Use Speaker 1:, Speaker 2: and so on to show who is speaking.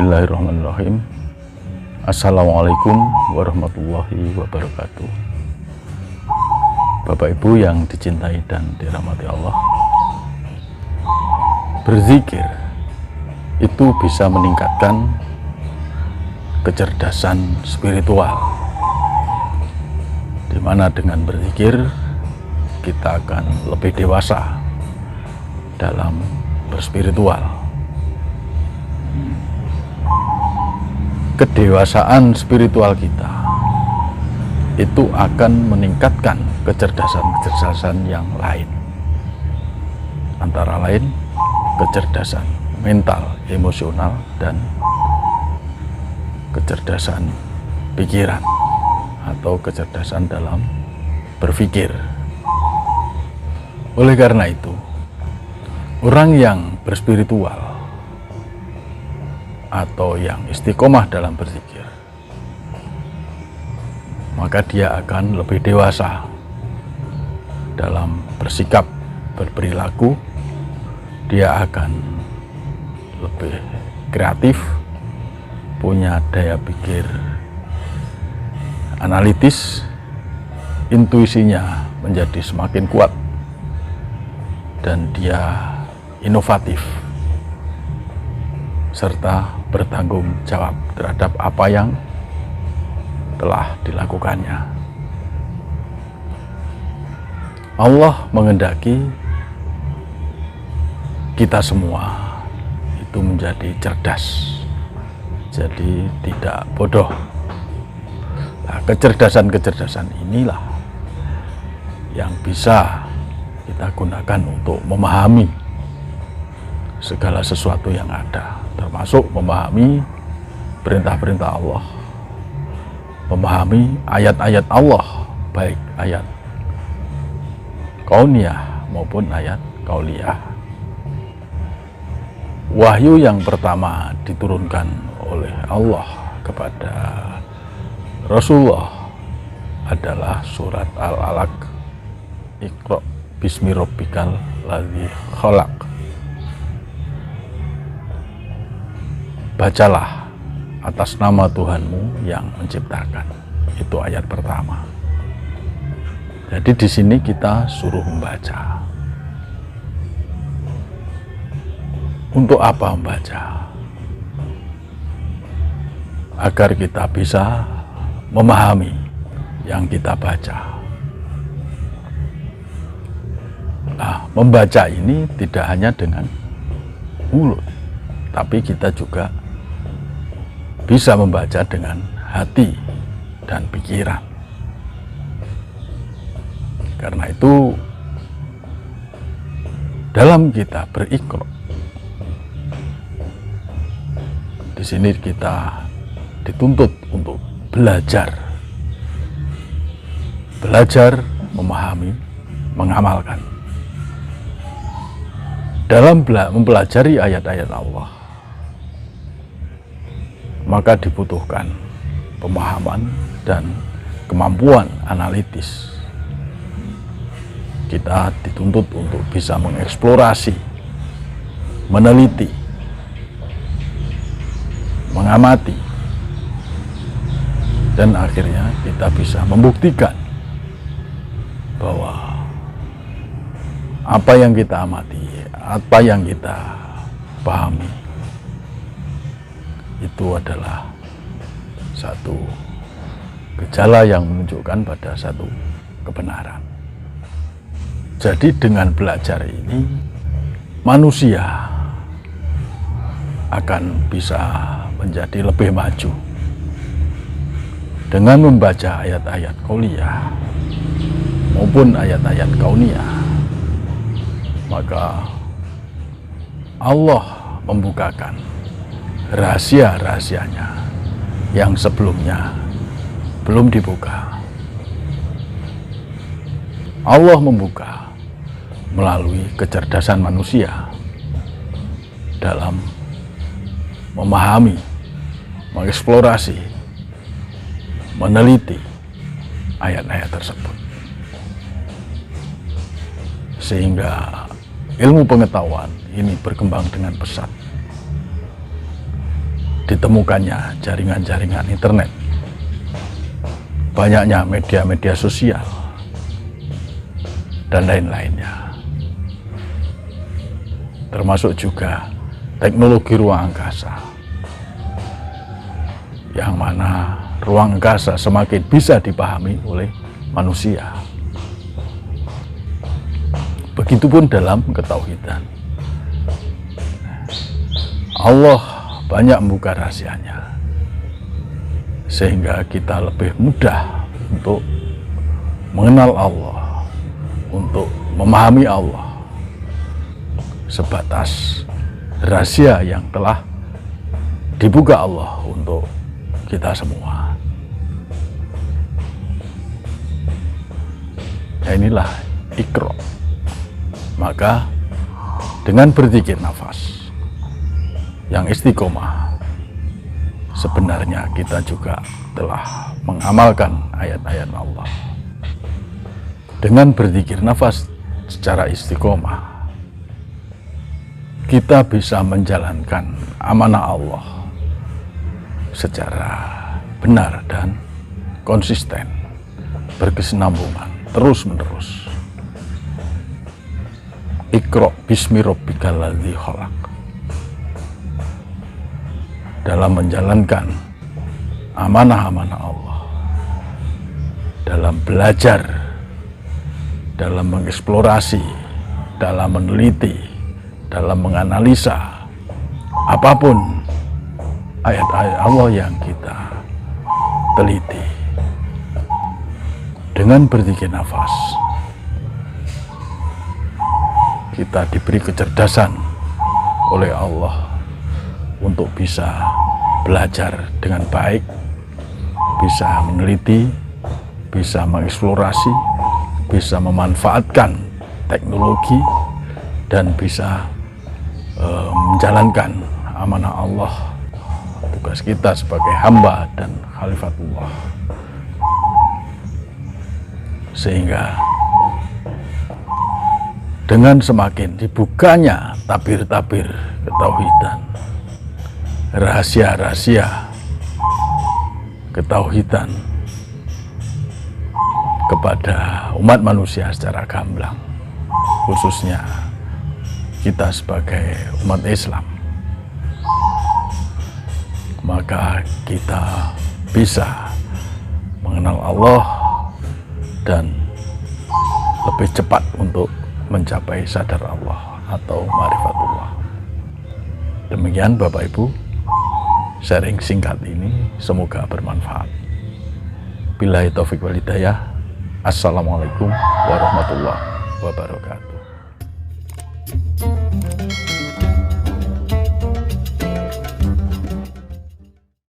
Speaker 1: Bismillahirrahmanirrahim. Assalamualaikum warahmatullahi wabarakatuh. Bapak Ibu yang dicintai dan dirahmati Allah, berzikir itu bisa meningkatkan kecerdasan spiritual, di mana dengan berzikir kita akan lebih dewasa dalam berspiritual. Kedewasaan spiritual kita itu akan meningkatkan kecerdasan-kecerdasan yang lain, antara lain kecerdasan mental, emosional, dan kecerdasan pikiran atau kecerdasan dalam berpikir. Oleh karena itu, orang yang berspiritual atau yang istiqomah dalam berzikir, maka dia akan lebih dewasa dalam bersikap, berperilaku. Dia akan lebih kreatif, punya daya pikir analitis, intuisinya menjadi semakin kuat, dan dia inovatif serta bertanggung jawab terhadap apa yang telah dilakukannya. Allah menghendaki kita semua itu menjadi cerdas, jadi tidak bodoh. Nah, kecerdasan-kecerdasan inilah yang bisa kita gunakan untuk memahami segala sesuatu yang ada, termasuk memahami perintah-perintah Allah, memahami ayat-ayat Allah, baik ayat kauniyah maupun ayat qauliyah. Wahyu yang pertama diturunkan oleh Allah kepada Rasulullah adalah surat Al-Alaq, Iqra bismi rabbikal ladzi khalaq. Bacalah atas nama Tuhanmu yang menciptakan. Itu ayat pertama. Jadi di sini kita suruh membaca. Untuk apa membaca? Agar kita bisa memahami yang kita baca. Nah, membaca ini tidak hanya dengan mulut, tapi kita juga bisa membaca dengan hati dan pikiran. Karena itu, dalam kita beriqra, di sini kita dituntut untuk belajar memahami, mengamalkan. Dalam mempelajari ayat-ayat Allah, maka dibutuhkan pemahaman dan kemampuan analitis. Kita dituntut untuk bisa mengeksplorasi, meneliti, mengamati, dan akhirnya kita bisa membuktikan bahwa apa yang kita amati, apa yang kita pahami, itu adalah satu gejala yang menunjukkan pada satu kebenaran. Jadi dengan belajar ini, manusia akan bisa menjadi lebih maju. Dengan membaca ayat-ayat qauliyah maupun ayat-ayat kauniyah, maka Allah membukakan rahasia-rahasianya yang sebelumnya belum dibuka. Allah membuka melalui kecerdasan manusia dalam memahami, mengeksplorasi, meneliti ayat-ayat tersebut, sehingga ilmu pengetahuan ini berkembang dengan pesat. Di ditemukannya jaringan-jaringan internet, banyaknya media-media sosial, dan lain-lainnya. Termasuk juga teknologi ruang angkasa, yang mana ruang angkasa semakin bisa dipahami oleh manusia. Begitupun dalam ketauhidan. Allah banyak membuka rahasianya, sehingga kita lebih mudah untuk mengenal Allah, untuk memahami Allah, sebatas rahasia yang telah dibuka Allah untuk kita semua. Ya, inilah Iqra. Maka dengan berzikir nafas yang istiqomah, sebenarnya kita juga telah mengamalkan ayat-ayat Allah. Dengan berzikir nafas secara istiqomah, kita bisa menjalankan amanah Allah secara benar dan konsisten, berkesinambungan, terus-menerus. Iqra bismi rabbikal ladzi khalaq. Dalam menjalankan amanah-amanah Allah, dalam belajar, dalam mengeksplorasi, dalam meneliti, dalam menganalisa apapun ayat-ayat Allah yang kita teliti, dengan berzikir nafas kita diberi kecerdasan oleh Allah untuk bisa belajar dengan baik, bisa meneliti, bisa mengeksplorasi, bisa memanfaatkan teknologi, dan bisa menjalankan amanah Allah, tugas kita sebagai hamba dan khalifatullah. Sehingga dengan semakin dibukanya tabir-tabir ketauhidan, rahasia-rahasia ketauhidan kepada umat manusia secara gamblang, khususnya kita sebagai umat Islam, maka kita bisa mengenal Allah dan lebih cepat untuk mencapai sadar Allah atau ma'rifatullah. Demikian Bapak Ibu, sharing singkat ini semoga bermanfaat. Billahi taufiq wal hidayah. Assalamualaikum warahmatullahi wabarakatuh.